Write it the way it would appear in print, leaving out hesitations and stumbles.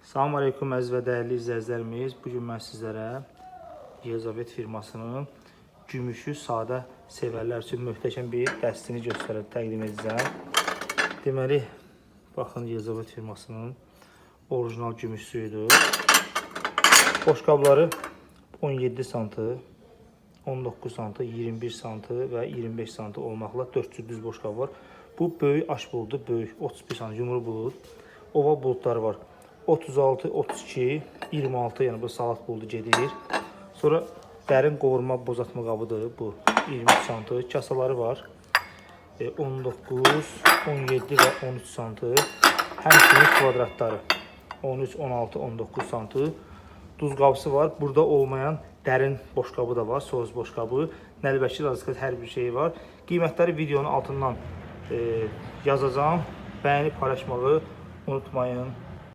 Salam aleyküm əziz və dəyərli izləyicilərimiz. Bugün mən sizlərə Yelizavet firmasının gümüşü sadə sevərlər üçün möhtəşəm bir dəstini təqdim edəcəm. Deməli, baxın Yelizavet firmasının orijinal gümüş suyudur. Boşqabları 17 sm, 19 sm, 21 sm və 25 sm olmaqla 4 cür düz boşqab var. Bu böyük aş buludu, böyük 31 sm yumru bulud. Oval buludları var. 36, 32, 26, yəni bu salat buludu gedir. Sonra dərin qovurma bozatma qabıdır bu 23 sm. Kasaları var. 19, 17 və 13 sm. Həmçinin kvadratları 13, 16, 19 sm. Duz qabısı var. Burada olmayan dərin boşqabı da var. Soğuz boşqabı. Nəlbəki razıqət hər bir şey var. Qiymətləri videonun altından yazacağım. Bəyənib paylaşmağı unutmayın.